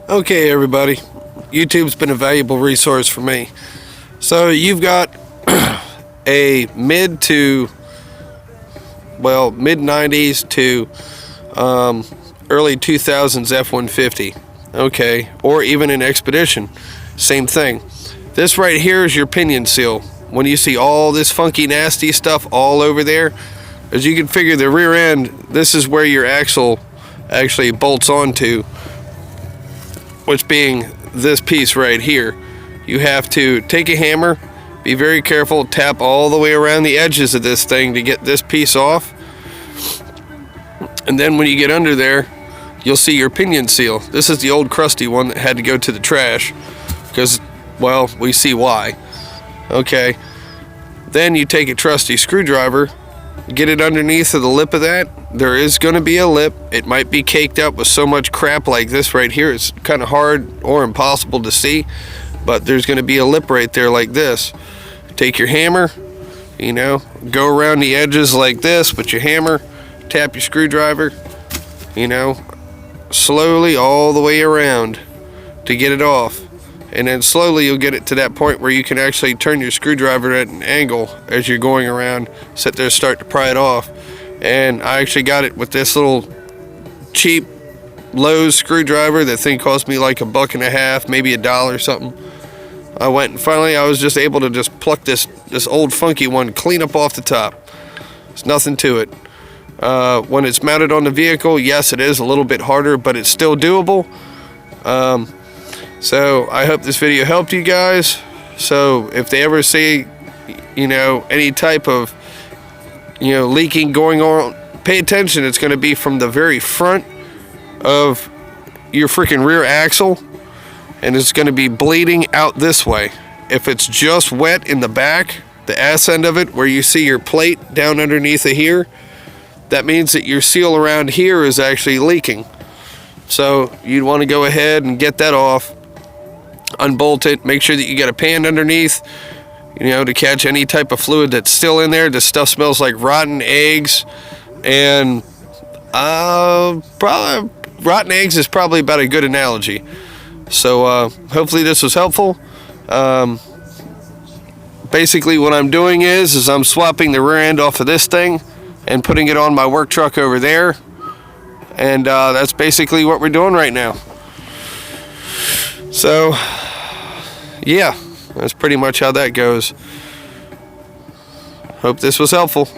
Okay, everybody. YouTube's been a valuable resource for me. So you've got a mid 90s to early 2000s F150. Okay, or even an Expedition. Same thing. This right here is your pinion seal. When you see all this funky, nasty stuff all over there, as you can figure, the rear end, this is where your axle actually bolts onto, which being this piece right here. You have to take a hammer, be very careful, tap all the way around the edges of this thing to get this piece off. And then when you get under there, you'll see your pinion seal. This is the old crusty one that had to go to the trash because, well, we see why. Okay. Then you take a trusty screwdriver, get it underneath of the lip of that. There is going to be a lip. It might be caked up with so much crap like this right here. It's kind of hard or impossible to see, but there's going to be a lip right there like this. Take your hammer, go around the edges like this with your hammer, tap your screwdriver, slowly all the way around to get it off. And then slowly you'll get it to that point where you can actually turn your screwdriver at an angle as you're going around, sit there, start to pry it off. And I actually got it with this little cheap Lowe's screwdriver. That thing cost me like $1.50, maybe $1 or something. I went and finally I was just able to just pluck this old funky one clean up off the top. There's nothing to it. When it's mounted on the vehicle, yes, it is a little bit harder, but it's still doable. So I hope this video helped you guys. So if they ever see, any type of, leaking going on, pay attention. It's going to be from the very front of your freaking rear axle, and it's going to be bleeding out this way. If it's just wet in the back, the ass end of it, where you see your plate down underneath of here, that means that your seal around here is actually leaking. So you'd want to go ahead and get that off, unbolt it, make sure that you got a pan underneath, to catch any type of fluid that's still in there. This stuff smells like rotten eggs, and probably rotten eggs is probably about a good analogy. So hopefully this was helpful. Basically what I'm doing is I'm swapping the rear end off of this thing and putting it on my work truck over there, and that's basically what we're doing right now. So yeah, that's pretty much how that goes. Hope this was helpful.